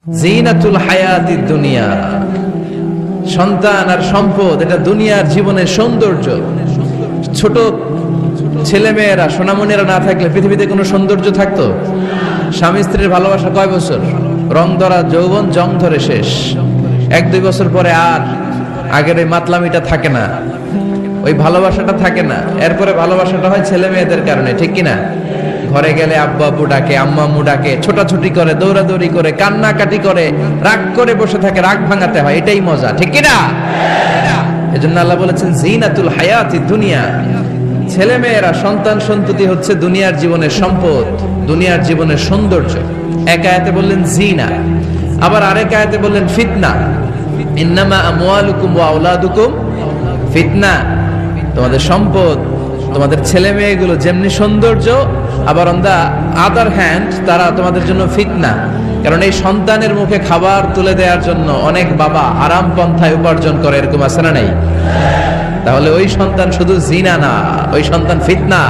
জিনাতুল হায়াতিদ দুনিয়া, সন্তান আর সম্পদ এটা দুনিয়ার জীবনের সৌন্দর্য। ছোট ছেলে মেয়েরা সোনামণিরা না থাকলে পৃথিবীতে কোনো সৌন্দর্য থাকতো? স্বামী স্ত্রীর ভালোবাসা কয় বছর? রং ধরা যৌবন জং ধরে শেষ। 1-2 বছর পরে আর আগের ওই মাতলামিটা থাকে না, ওই ভালোবাসাটা থাকে না। এরপরে ভালোবাসাটা হয় ছেলে মেয়েদের কারণে, ঠিক কিনা? ঘরে গেলে আব্বু আব্বু ডাকে, আম্মা আম্মু ডাকে, ছোটাছুটি করে, দৌড়াদৌড়ি করে, কান্নাকাটি করে, রাগ করে বসে থাকে, রাগ ভাঙাতে হয়, এটাই মজা, ঠিক কিনা? এজন্য আল্লাহ বলেছেন জিনাতুল হায়াতিদ দুনিয়া। ছেলে মেয়েরা, সন্তান সন্ততি হচ্ছে দুনিয়ার জীবনের সম্পদ, দুনিয়ার জীবনের সৌন্দর্য। এক আয়াতে বললেন জিনা, আবার আরেক আয়াতে বললেন ফিতনা। ইন্নামা আমওয়ালুকুম ওয়া আওলাদুকুম ফিতনা। তোমাদের সম্পদ, তোমাদের ছেলে মেয়েগুলো যেমনি সৌন্দর্য, আবার অন দা আদার হ্যান্ড তারা তোমাদের জন্য ফিতনা। কারণ এই সন্তানের মুখে খাবার তুলে দেওয়ার জন্য অনেক বাবা আরাম পন্থায় উপার্জন করে, এরকম আছে না নাই? তাহলে ওই সন্তান শুধু জিনা না, ওই সন্তান ফিতনা।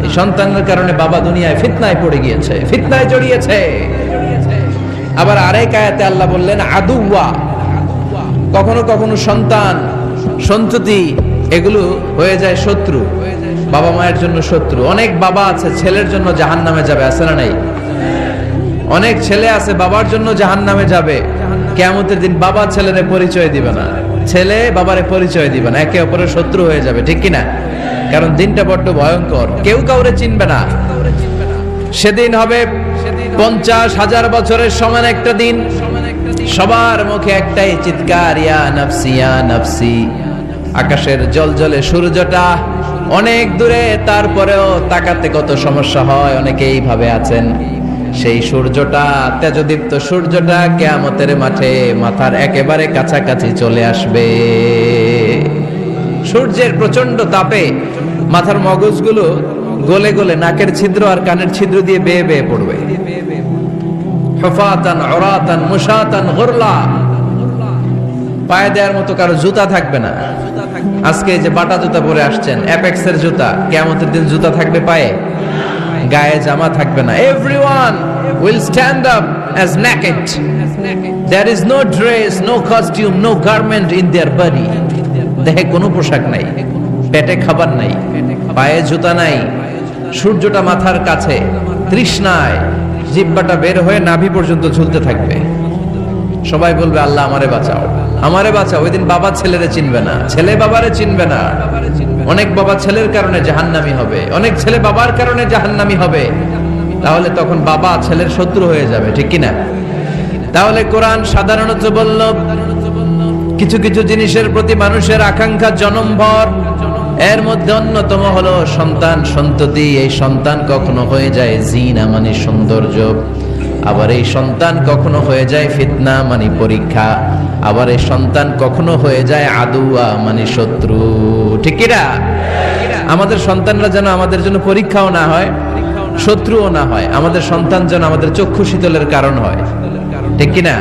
এই সন্তানের কারণে বাবা দুনিয়ায় ফিতনায় পড়ে গিয়েছে, ফিতনায় জড়িয়েছে। আবার আরেক আয়াতে আল্লাহ বললেন আদুওয়া। কখনো কখনো সন্তান সন্ততি এগুলো হয়ে যায় শত্রু, বাবা মায়ের জন্য শত্রু। অনেক বাবা আছে ছেলের জন্য জাহান্নামে যাবে, আছে না নাই? অনেক ছেলে আছে বাবার জন্য জাহান্নামে যাবে। কিয়ামতের দিন বাবা ছেলেরে পরিচয় দিবে না, ছেলে বাবারে পরিচয় দিবে না, একে অপরের শত্রু হয়ে যাবে, ঠিক কিনা? কারণ দিনটা বড্ড ভয়ঙ্কর, কেউ কাউরে চিনবে না। সেদিন হবে 50,000 বছরের সমান একটা দিন। সবার মুখে একটাই চিৎকার, ইয়া নাফসি ইয়া নাফসি। আকাশের জলজলে সূর্যটা অনেক দূরে, তারপরেও তাকাতে কত সমস্যা হয়। অনেকেই ভাবে আছেন সেই সূর্যটা, তেজদীপ্ত সূর্যটা কিয়ামতের মাঠে মাথার একেবারে কাছাকাছি চলে আসবে। সূর্যের প্রচন্ড তাপে মাথার মগজগুলো গলে গলে নাকের ছিদ্র আর কানের ছিদ্র দিয়ে বেয়ে বেয়ে পড়বে। হুফাতান উরাতান মুশাতান গুরলা। পায়ে দেওয়ার মতো কারো জুতা থাকবে না। আজকে যে বাটা জুতা পরে আসছেন, অ্যাপেক্সের জুতা, কিয়ামতের দিন জুতা থাকবে পায়ে? গায়ে জামা থাকবে না। Everyone will stand up as naked. There is no dress, no costume, no garment in their body. দেহে কোনো পোশাক নাই, পেটে খাবার নাই, পায়ে জুতা নাই, সূর্যটা মাথার কাছে, তৃষ্ণায় জিহ্বাটা বের হয়ে নাভি পর্যন্ত ঝুলতে থাকবে। সবাই বলবে আল্লাহ আমারে বাঁচাও, আমারে বাঁচাও। ওই দিন বাবা ছেলেরে চিনবে না, ছেলে বাবারে চিনবে না। অনেক বাবা ছেলের কারণে জাহান্নামী হবে, অনেক ছেলে বাবার কারণে জাহান্নামী হবে। তাহলে তখন বাবা ছেলের শত্রু হয়ে যাবে, ঠিক কিনা? তাহলে কোরআন সাধারণত বলল কিছু কিছু জিনিসের প্রতি মানুষের আকাঙ্ক্ষা জনমভর। এর মধ্যে অন্যতম হলো সন্তান সন্ততি। এই সন্তান কখনো হয়ে যায় জিনা মানে সৌন্দর্য, আবার এই সন্তান কখনো হয়ে যায় ফিতনা মানে পরীক্ষা, আবার এই সন্তান কখনো হয়ে যায় আদুয়া মানে শত্রু, ঠিক কিনা? আমাদের সন্তানরা যেন আমাদের জন্য পরীক্ষাও না হয়, শত্রুও না হয়। আমাদের সন্তান যেন আমাদের চক্ষু শীতলের কারণ হয়, ঠিক কিনা?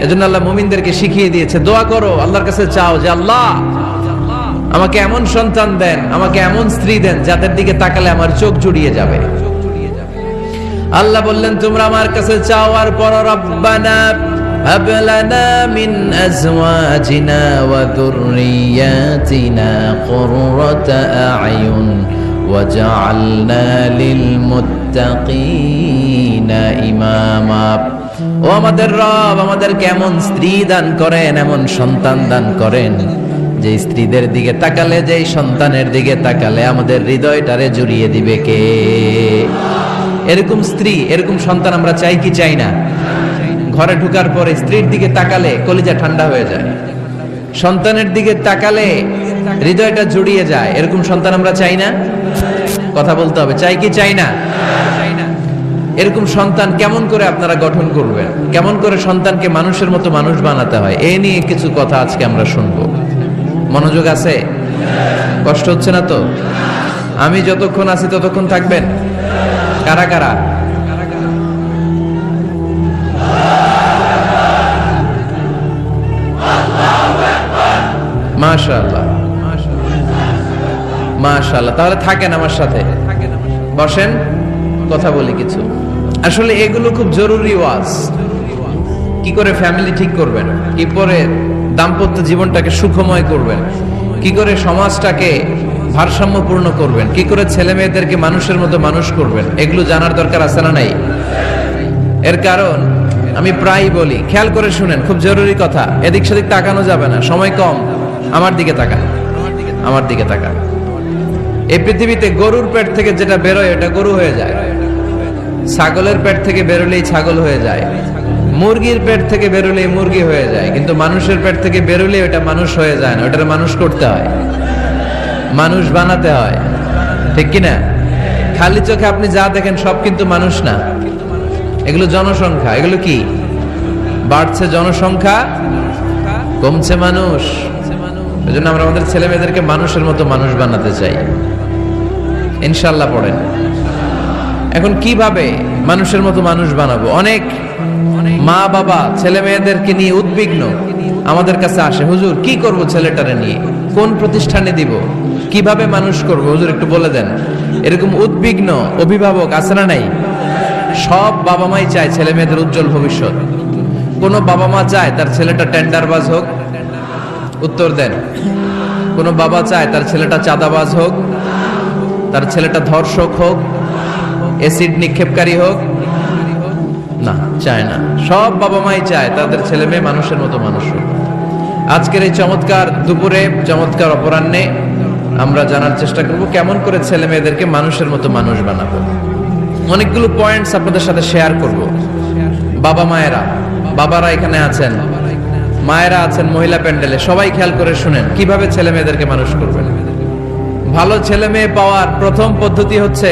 এজন্য আল্লাহ মুমিনদেরকে শিখিয়ে দিয়েছে, দোয়া করো, আল্লাহর কাছে চাও যে আল্লাহ আমাকে এমন সন্তান দেন, আমাকে এমন স্ত্রী দেন যাদের দিকে তাকালে আমার চোখ জুড়িয়ে যাবে। আল্লাহ বললেন তোমরা আমার কাছে চাও, আর পর রব্বানা হাব লানা মিন আজওয়াজিনা ওয়া যুররিয়াতিনা কুররাতা আ'য়ুন ওয়াজআলনা লিল মুত্তাকিনা ইমামা। ও আমাদের রব, আমাদেরকে এমন স্ত্রী দান করেন, এমন সন্তান দান করেন যে স্ত্রীদের দিকে তাকালে, যে সন্তানের দিকে তাকালে আমাদের হৃদয়টারে জুড়িয়ে দিবে কে? এরকম স্ত্রী, এরকম সন্তান আমরা চাই কি চাই না? ঘরে ঢোকার পরে স্ত্রীর দিকে তাকালে কলিজা ঠান্ডা হয়ে যায়, সন্তানের দিকে তাকালে হৃদয়টা জুড়িয়ে যায়। এরকম সন্তান আমরা চাই না? কথা বলতে হবে, চাই কি চাই না? এরকম সন্তান কেমন করে আপনারা গঠন করবেন, কেমন করে সন্তানকে মানুষের মতো মানুষ বানাতে হয়, এ নিয়ে কিছু কথা আজকে আমরা শুনবো। মনোযোগ আছে? কষ্ট হচ্ছে না তো? আমি যতক্ষণ আছি ততক্ষণ থাকবেন? কারা কারা? মাশাআল্লাহ, মাশাআল্লাহ। তাহলে থাকেন আমার সাথে, বসেন, কথা বলি কিছু। আসলে এগুলো খুব জরুরি ওয়াজ। করে ফ্যামিলি ঠিক করবেন, কি করে দাম্পত্য জীবনটাকে সুখময় করবেন, কি করে সমাজটাকে ভারসাম্যপূর্ণ করবেন, কি করে ছেলে মেয়েদেরকে মানুষের মতো মানুষ করবেন, এগুলো জানার দরকার আছে না নাই? এর কারণ আমি প্রায় বলি, খেয়াল করে শুনেন, খুব জরুরি কথা, এদিক সেদিক তাকানো যাবে না, সময় কম। আমার দিকে তাকান, আমার দিকে তাকান। এই পৃথিবীতে গরুর পেট থেকে যেটা বেরোয় এটা গরু হয়ে যায়, ছাগলের পেট থেকে বেরোলেই ছাগল হয়ে যায়, মুরগির পেট থেকে বেরোলেই মুরগি হয়ে যায়, কিন্তু মানুষের পেট থেকে বেরোলে ওটা মানুষ হয়ে যায় না, ওটার মানুষ করতে হয়, মানুষ বানাতে হয়, ঠিক কিনা? খালি চোখে আপনি যা দেখেন সব কিন্তু মানুষ না, এগুলো জনসংখ্যা। এগুলো কি? বাড়ছে জনসংখ্যা, কমছে মানুষ। এজন্য আমরা আমাদের ছেলে মেয়েদেরকে মানুষের মতো মানুষ বানাতে চাই, ইনশাআল্লাহ। পড়েন। এখন কিভাবে মানুষের মতো মানুষ বানাবো? অনেক মা বাবা ছেলে মেয়েদেরকে নিয়ে উদ্বিগ্ন, আমাদের কাছে আসে, হুজুর কি করব ছেলেটারে নিয়ে, কোন প্রতিষ্ঠানে দিব, কিভাবে মানুষ করব হুজুর একটু বলে দেন। এরকম উদ্বিগ্ন অভিভাবক আছে না নাই? সব বাবা মাই চায় ছেলে মেয়েদের উজ্জ্বল ভবিষ্যৎ। কোন বাবা মা চায় তার ছেলেটা টেন্ডারবাজ হোক? উত্তর দেন। কোন বাবা চায় তার ছেলেটা চাঁদাবাজ হোক, তার ছেলেটা ধর্ষক হোক, অ্যাসিড নিক্ষেপকারী হোক? না, চায় না। সব বাবা মাই চায় তাদের ছেলে মেয়ে মানুষের মতো মানুষ হোক। আজকের এই চমৎকার দুপুরে, চমৎকার অপরাহ্নে আমরা জানার চেষ্টা করব কেমন করে ছেলে মেয়েদেরকে মানুষের মতো মানুষ বানাবো। অনেকগুলো পয়েন্টস আপনাদের সাথে শেয়ার করব। বাবা মায়েরা, বাবারা এখানে আছেন, মায়েরা আছেন মহিলা প্যান্ডেলে, সবাই খেয়াল করে শুনেন কিভাবে ছেলে মেয়েদেরকে মানুষ করবেন। ভালো ছেলে মেয়ে পাওয়ার প্রথম পদ্ধতি হচ্ছে,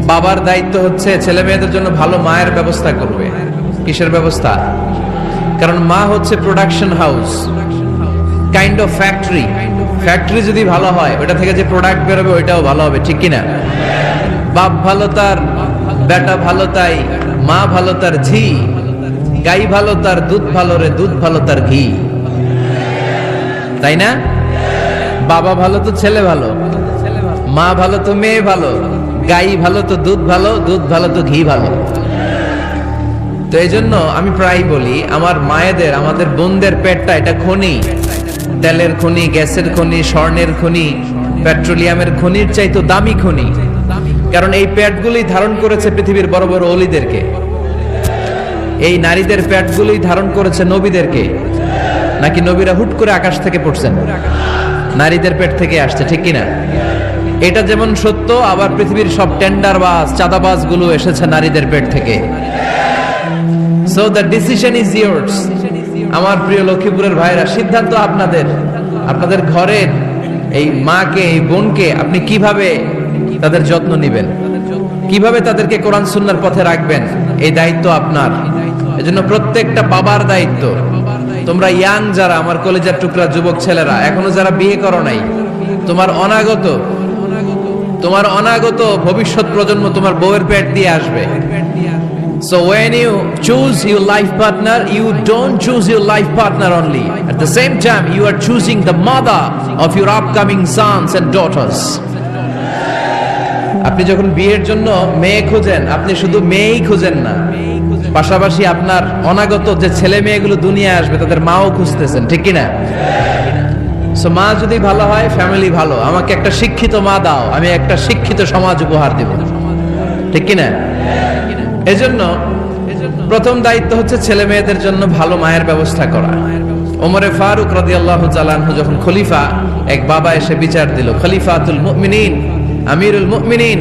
বাবার দায়িত্ব হচ্ছে ছেলে মেয়েদের জন্য ভালো মায়ের ব্যবস্থা করবে। কিসের ব্যবস্থা? কারণ মা হচ্ছে production house, kind of factory. Factory যদি ভালো হয়, ওটা থেকে যে প্রোডাক্ট বেরোবে ওইটাও ভালো হবে, ঠিক কিনা? বাপ ভালো তার বেটা ভালো তাই, মা ভালো তার ঝি, গাই ভালো তার দুধ ভালো রে, দুধ ভালো তার ঘি, তাই না? বাবা ভালো তো ছেলে ভালো, মা ভালো তো মেয়ে ভালো, গাই ভালো তো দুধ ভালো, দুধ ভালো তো ঘি ভালো। তো এই জন্য আমি প্রায় বলি, আমার মায়েদের, আমাদের বোনদের পেটটা এটা খনি, তেলের খনি, গ্যাসের খনি, স্বর্ণের খনি, পেট্রোলিয়ামের খনির চাইতো দামি খনি। কারণ এই পেটগুলোই ধারণ করেছে পৃথিবীর বড় বড় অলিদেরকে, এই নারীদের পেটগুলোই ধারণ করেছে নবীদেরকে। নাকি নবীরা হুট করে আকাশ থেকে পড়ছেন? নারীদের পেট থেকে আসছে, ঠিক কিনা? এটা যেমন সত্য, আবার পৃথিবীর সব টেন্ডারবাজ, চাঁদাবাজ গুলো এসেছে নারীদের পেট থেকে। So the decision is years. আমার প্রিয় লক্ষ্মীপুরের ভাইরা, সিদ্ধান্ত আপনাদের। আপনাদের ঘরের এই মাকে, এই বোনকে আপনি কিভাবে তাদের যত্ন নেবেন, কিভাবে তাদেরকে কোরআন সুন্নাহর পথে রাখবেন, এই দায়িত্ব আপনার। এজন্য প্রত্যেকটা বাবার দায়িত্ব। তোমরা ইয়াং যারা, আমার কলেজের টুকরা যুবক ছেলেরা, এখনো যারা বিয়ে করো নাই, তোমার অনাগত ভবিষ্যৎ প্রজন্ম তোমার বউয়ের পেট দিয়ে আসবে। So when you choose your life partner, you don't choose your life partner only. At the same time, you are choosing the mother of your upcoming sons and daughters. আপনি যখন বিয়ের জন্য মেয়ে খোঁজেন, আপনি শুধু মেয়েই খোঁজেন না, পাশাপাশি আপনার অনাগত যে ছেলে মেয়েগুলো দুনিয়ায় আসবে তাদের মাও খুঁজতেছেন, ঠিক কিনা? সো মা যদি ভালো হয়, ফ্যামিলি ভালো। আমাকে একটা শিক্ষিত মা দাও, আমি একটা শিক্ষিত সমাজ উপহার দেব, ঠিক কিনা? এজন্য প্রথম দায়িত্ব হচ্ছে ছেলে মেয়েদের জন্য ভালো মায়ের ব্যবস্থা করা। ওমরে ফারুক রাদিয়াল্লাহু তাআলা আনহু যখন খলিফা, এক বাবা এসে বিচার দিল, খলিফাতুল মুমিনিন, আমিরুল মুমিনিন,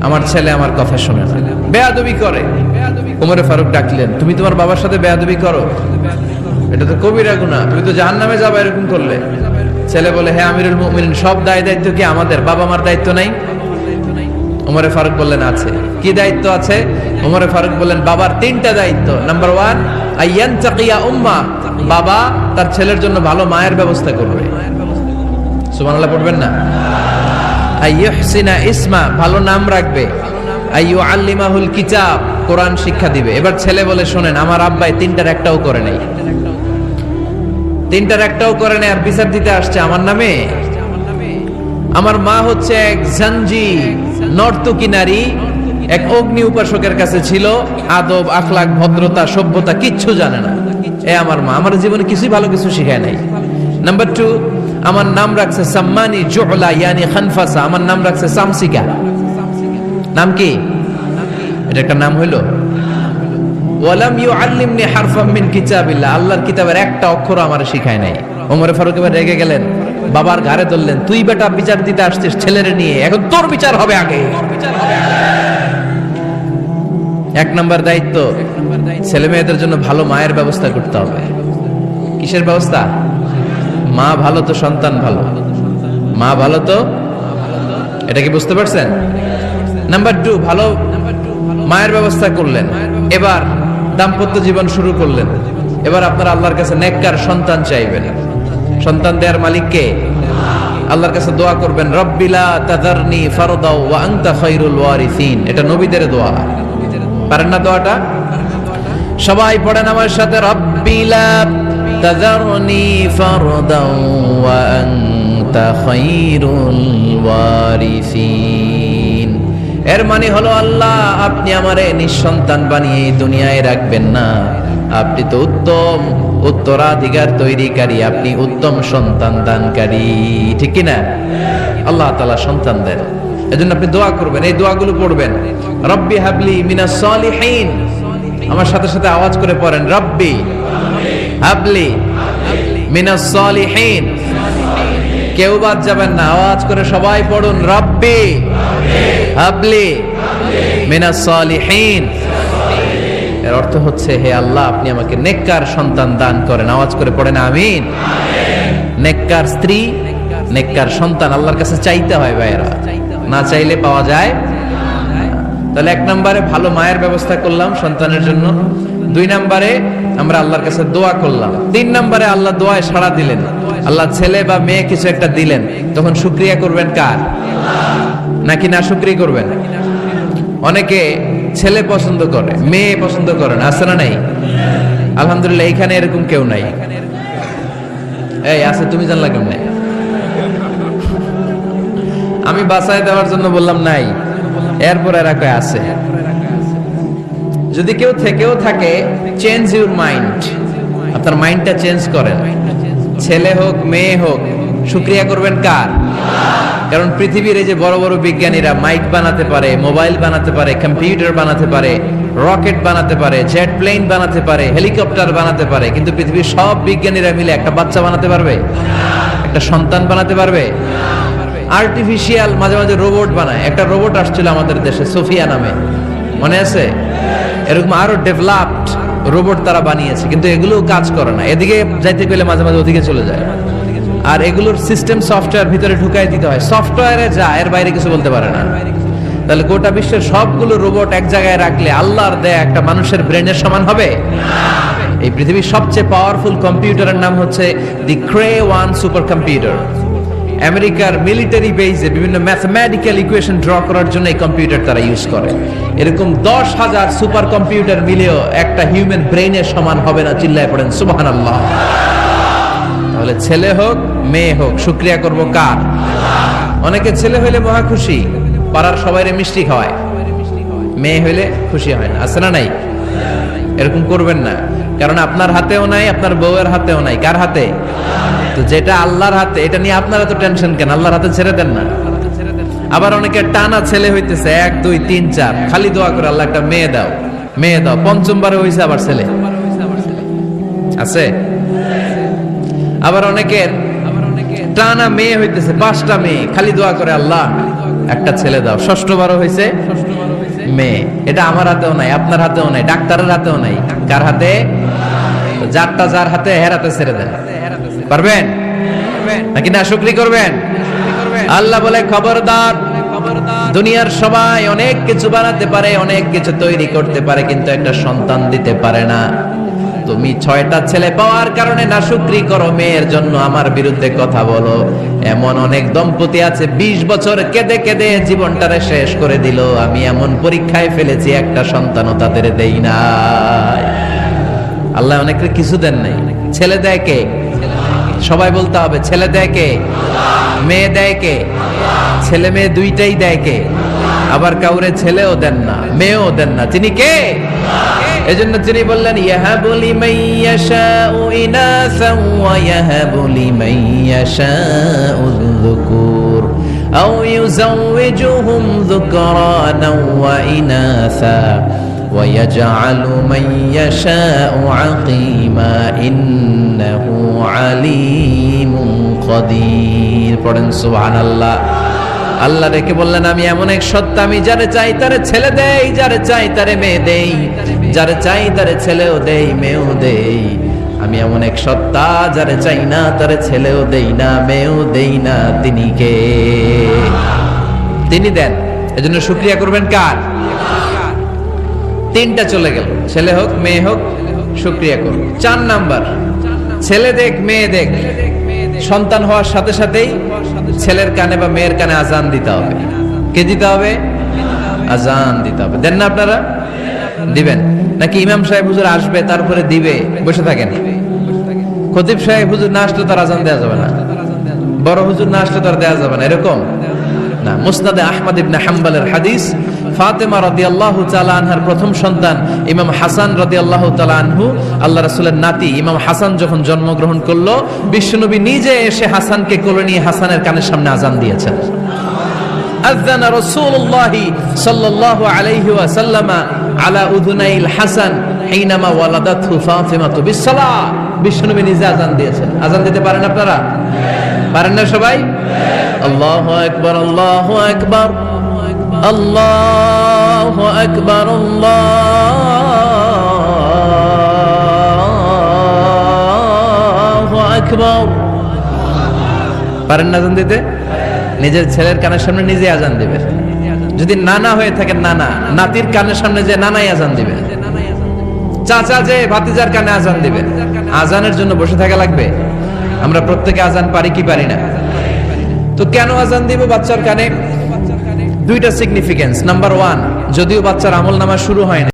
আমার ছেলে আমার কথা শুনে না, বেয়াদবি করে। ওমরে ফারুক ডাকলেন, তুমি তোমার বাবার সাথে বেয়াদবি করো? এটা তো কবিরা গুনাহ, তুমি তো জাহান্নামে যাবে এরকম করলে। ছেলে বলে, হ্যাঁ আমিরুল মুমিনিন, সব দায়িত্ব কি আমাদের? বাবা মার দায়িত্ব নাই? ওমরে ফারুক বললেন, আছে। কি দায়িত্ব আছে? ওমরে ফারুক বললেন, বাবার তিনটা দায়িত্ব। নাম্বার 1, আইয়ানতাকিয়া উম্মা, বাবা তার ছেলের জন্য ভালো মায়ের ব্যবস্থা করবে। সুবহানাল্লাহ পড়বেন না? আইয়ুহসিনা ইসমা, ভালো নাম রাখবে। আইয়ুআল্লিমাহুল কিতাব, কোরআন শিক্ষা দিবে। এবার ছেলে বলে, শোনেন, আমার আব্বাই তিনটার একটাও করে নাই, তিনটার একটাও করে নাই, আর বিচার দিতে আসছে আমার নামে। আমার মা হচ্ছে এক জাঞ্জি, নর্তকী নারী, এক অগ্নি উপাসকের কাছে ছিল, আদব আখলাক ভদ্রতা সভ্যতা কিচ্ছু জানে না। আমার মা আমার জীবনে কিছুই ভালো কিছু শিখায় নাই। নাম্বার 2, আমার নাম রাখছে সাম্মানি জুলা ইয়ানি খানফাসা, আমার নাম রাখছে সামসিকা। নাম কি? এটা একটা নাম হইলো? ওয়ালাম ইউআল্লিমনি হারফাম মিন কিতাবিল্লাহ, আল্লাহর কিতাবের একটা অক্ষর আমার শিখায় নাই। ওমর ফারুক এবার রেগে গেলেন, বাবার ঘাড়ে ধরলেন, তুই বেটা বিচার দিতে আসছিস ছেলেরে নিয়ে, এখন তোর বিচার হবে আগে। এক নম্বর দায়িত্ব, ছেলে মেয়েদের জন্য ভালো মায়ের ব্যবস্থা করতে হবে। কিসের ব্যবস্থা? মা ভালো তো সন্তান ভালো, মা ভালো তো, এটা কি বুঝতে পারছেন? নাম্বার 2, ভালো মায়ের ব্যবস্থা করলেন। এবার দাম্পত্য জীবন শুরু করলেন। এবার আপনারা আল্লাহর কাছে নেককার সন্তান চাইবেন। সন্তান দেওয়ার মালিক কে? আল্লাহর কাছে দোয়া করবেন, রব্বিলা তাযারনি ফারদাও ওয়া আনতা খায়রুল ওয়ারিসিন। এটা নবীদের দোয়া। পারেন না দোয়াটা? সবাই পড়েন আমার সাথে, রব্বিলা তাযারনি ফারদাও ওয়া আনতা খায়রুল ওয়ারিসিন। এর মানে হলো, আল্লাহ আপনি আমারে নিঃসন্তান বানিয়ে দুনিয়ায় রাখবেন না, আপনি তো উত্তম উত্তরাধিকার তৈরিকারী, আপনি উত্তম সন্তান দানকারী, ঠিক কিনা? আল্লাহ তাআলা সন্তান দেন, এজন্য আপনি দোয়া করবেন, এই দোয়াগুলো পড়বেন। রব্বি হাবলি মিনাস সালিহিন, আমার সাথে সাথে আওয়াজ করে পড়েন, রব্বি হাবলি মিনাস সালিহিন। কেউ বাদ যাবেন না, আওয়াজ করে সবাই পড়ুন, রব্বি হাবলি মিনাস সালিহিন। এর অর্থ হচ্ছে, হে আল্লাহ আপনি আমাকে নেককার সন্তান দান করেন। আওয়াজ করে পড়েন আমিন। নেককার স্ত্রী, নেককার সন্তান আল্লাহর কাছে চাইতে হয় ভাইয়েরা, না চাইলে পাওয়া যায়। তাহলে 1 নম্বরে ভালো মায়ের ব্যবস্থা করলাম সন্তানের জন্য। 2 নম্বরে আমরা আল্লাহর কাছে দোয়া করলাম। 3 নম্বরে আল্লাহ দোয়ায় সাড়া দিলেন। আল্লাহ ছেলে বা মেয়ে কিছু একটা দিলেন, তখন শুকরিয়া করবেন কার? নাকি না শুকরিয়া করবেন? অনেকে ছেলে পছন্দ করে, মেয়ে পছন্দ করে না, আছে না নাই? আলহামদুলিল্লাহ এখানে এরকম কেউ নাই। এই আছে, তুমি জানলা কেমন? নাই, আমি বাঁচায় দেওয়ার জন্য বললাম নাই, এরপর এরা কয় আছে। যদি কেউ থেকেও থাকে, চেঞ্জ ইউর মাইন্ড, আপনার মাইন্ডটা চেঞ্জ করেন। ছেলে হোক মেয়ে হোক, শুকরিয়া করবেন কার? কারণ পৃথিবীর এই যে বড় বড় বিজ্ঞানীরা মাইক বানাতে পারে, মোবাইল বানাতে পারে, কম্পিউটার বানাতে পারে, রকেট বানাতে পারে, জেট প্লেন বানাতে পারে, হেলিকপ্টার বানাতে পারে, কিন্তু পৃথিবীর সব বিজ্ঞানীরা মিলে একটা বাচ্চা বানাতে পারবে? একটা সন্তান বানাতে পারবে? আর্টিফিশিয়াল মাঝে মাঝে রোবট বানায়। একটা রোবট আসছিল আমাদের দেশে, সোফিয়া নামে, মনে আছে? এরকম আরো ডেভেলপড রোবট তারা বানিয়েছে, কিন্তু এগুলো কাজ করে না। এদিকে যাইতে গেলে মাঝে মাঝে ওদিকে চলে যায়। আর এগুলোর সিস্টেম সফটওয়্যার ভিতরে ঢুকাই দিতে হয়, সফটওয়্যারে যা, এর বাইরে কিছু বলতে পারে না। তাহলে গোটা বিশ্বের সবগুলো রোবট এক জায়গায় রাখলে আল্লাহর দেয়া একটা মানুষের ব্রেনের সমান হবে? এই পৃথিবীর সবচেয়ে পাওয়ারফুল কম্পিউটারের নাম হচ্ছে দি ক্রে-1 সুপার কম্পিউটার। আমেরিকার মিলিটারি বেজে বিভিন্ন ম্যাথমেটিক্যাল ইকুয়েশন ড্র করার জন্য এই কম্পিউটার তারা ইউজ করে। এরকম 10,000 সুপার কম্পিউটার মিলেও একটা হিউম্যান ব্রেনের সমান হবে না। চিল্লায় পড়েন সুবহানাল্লাহ। তাহলে ছেলে হোক মেয়ে হোক, শুকরিয়া করব কার? অনেকে ছেলে হইলে মহা খুশি, পাড়ার সবাইরে মিষ্টি খাওয়ায়, মেয়ে হইলে খুশি হয় না, আছে না নাই? এরকম করবেন না, কারণ আপনার হাতেও নাই, আপনার বউয়ের হাতেও নাই। কার হাতে? তো যেটা আল্লাহর হাতে, এটা নিয়ে আপনারা তো টেনশন কেন? আল্লাহর হাতে ছেড়ে দেন না। আবার অনেকে টানা ছেলে হইতেছে 1 2 3 4, খালি দোয়া করে আল্লাহ একটা মেয়ে দাও, মেয়ে দাও। 5মবারে হইছে আবার ছেলে, আছে? আবার অনেকের টানা মেয়ে হইতেছে 5টা মেয়ে, খালি দোয়া করে আল্লাহ একটা ছেলে দাও। 6ঠবারও হইছে মেয়ে। এটা আমার হাতেও নাই, আপনার হাতেও নাই, ডাক্তারের হাতেও নাই। কার হাতে? যারটা যার হাতে, হের হাতে ছেড়ে দেন। পারবেন নাকি না শুকরি করবেন? আল্লাহ বলে খবরদার, দুনিয়ার সবাই অনেক কিছু বানাতে পারে, অনেক কিছু তৈরি করতে পারে, কিন্তু একটা সন্তান দিতে পারে না। তুমি 6টা ছেলে পাওয়ার কারণে না শুকরি করো, মেয়ের জন্য আমার বিরুদ্ধে কথা বলো। এমন অনেক দম্পতি আছে 20 বছর কেঁদে কেঁদে জীবনটারে শেষ করে দিল। আমি এমন পরীক্ষায় ফেলেছি, একটা সন্তানও তাদের দেই নাই। আল্লাহ অনেকের কিছু দেন নাই। ছেলে দেয় কে? সবাই বলতে হবে, ছেলে দেয় কে? মেয়ে দেয় কে? ছেলে মেয়ে দুইটাই দেয় কে? আবার কাউরে ছেলেও দেন না, মেয়েও দেন না। তিনি কে? এজন্য তিনি বললেন ইয়াহাবু লিমান ইয়াশাউ ইনাসান ওয়া ইয়াহাবু লিমান ইয়াশাউ যুকুর আও ইউযাওয়িজুহুম যুকরানান ওয়া ইনাসা ওয়া ইয়াজআলু মান ইয়াশাউ আকিমা ইন্নাহু আলিমুন কাদির। পড়েন সুবহানাল্লাহ। আল্লাহ রেখে বললেন আমি এমন এক সত্তা, আমি যারে চাই তারে ছেলে দেই, যারে চাই তারে মেয়ে দেই, যারে চাই তারে ছেলেও দেই মেয়েও দেই। আমি এমন এক সত্তা, যারে চাই না তারে ছেলেও দেই না মেয়েও দেই না। তিনি কে? তিনি দেন। এজন্য শুকরিয়া করবেন কার? তিনটা চলে গেল, ছেলে হোক মেয়ে হোক, শুকরিয়া করুন। 4 নাম্বার, ছেলে দেখ মেয়ে দেখ, সন্তান হওয়ার সাথে সাথেই ছেলের কানে বা মেয়ের কানে আজান দিতে হবে। কে দিতে হবে? আজান দিতে হবে। দেন না আপনারা? দিবেন নাকি ইমাম সাহেব হুজুর আসবে তারপরে দিবে বসে থাকেন? খতিব সাহেব হুজুর না আসলে তার আজান দেওয়া যাবে না, বড় হুজুর না আসলে তার দেওয়া যাবে না, এরকম না। মুসনাদে আহমদ ইবনে হাম্বলের হাদিস, ফাতেমা রাদিয়াল্লাহু তাআলা আনহার প্রথম সন্তান ইমাম হাসান রাদিয়াল্লাহু তাআলা আনহু, আল্লাহ রাসূলের নাতি ইমাম হাসান যখন জন্মগ্রহণ করলো, বিশ্বনবী নিজে এসে হাসানকে কোলে নিয়ে হাসানের কানের সামনে আজান দিয়েছেন। আযানা রাসূলুল্লাহ সাল্লাল্লাহু আলাইহি ওয়াসাল্লাম আলা উযুনাইল হাসান হিনামা ওয়ালাদাতহু ফাতিমা বিসসালাহ। বিশ্বনবী নিজে আজান দিয়েছেন। আজান দিতে পারেন আপনারা? পারেন না সবাই? আল্লাহু আকবার, আল্লাহু আকবার, আল্লাহু আকবার, আল্লাহু আকবার। পারেন না আজান দিতে? নিজের ছেলের কানের সামনে নিজে আজান দিবে। যদি নানা হয়ে থাকেন, নানা নাতির কানের সামনে যে নানাই আজান দিবে, চাচা যে ভাতিজার কানে আজান দিবে। আজানের জন্য বসে থাকা লাগবে? আমরা প্রত্যেকে আজান পারি কি পারি না? তো কেন আজান দিব বাচ্চার কানে? দুইটা সিগনিফিকেন্স। নাম্বার 1, যদিও বাচ্চার আমল নামা শুরু হয় না,